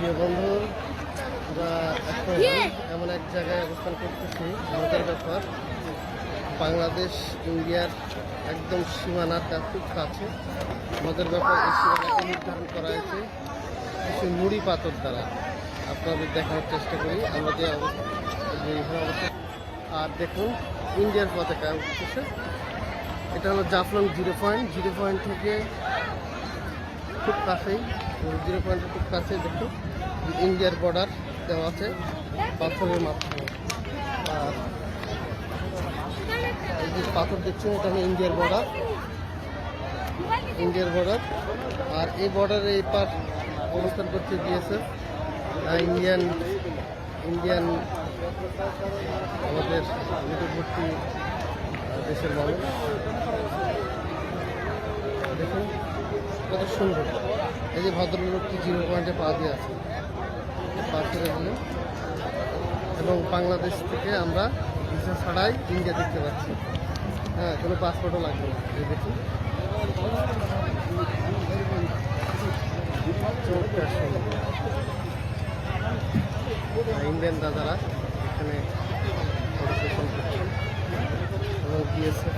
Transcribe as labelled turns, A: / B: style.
A: প্রিয় বন্ধু, আমরা এখন এমন এক জায়গায় অবস্থান করতেছি। মজার ব্যাপার, বাংলাদেশ ইন্ডিয়ার একদম সীমানার খুব কাছে। মজার ব্যাপার, এই সীমানাকে নির্ধারণ করা হয়েছে কিছু নুড়ি পাথর দ্বারা। আপনাদের দেখানোর চেষ্টা করি আমরা যে অবস্থা। আর দেখুন, ইন্ডিয়ার পতাকা উঠতেছে। এটা হলো জাফলং জিরো পয়েন্ট থেকে খুব কাছেই, 0 পয়েন্টের খুব কাছে দেখুন ইন্ডিয়ার বর্ডার দেওয়া আছে পাথরের মাধ্যমে। আর এই যে পাথর দেখছেন, এটা হলো ইন্ডিয়ার বর্ডার। আর এই বর্ডারে এই পার অবস্থান করতে দিয়েছে ইন্ডিয়ান আমাদের নিকটবর্তী দেশের মানুষ। দেখুন কত সুন্দর। এই যে ভদ্রলোকটি 0 পয়েন্টে পা দিয়ে আছে, পা ছেড়ে দিলেন। এবং বাংলাদেশ থেকে আমরা ভিসা ছাড়াই ইন্ডিয়া দেখতে পাচ্ছি। হ্যাঁ, কোনো পাসপোর্টও লাগবে না। এই দেখুন ইন্ডিয়ান দাদারা এখানে ফটো সেশন করছেন এবং গিয়েছে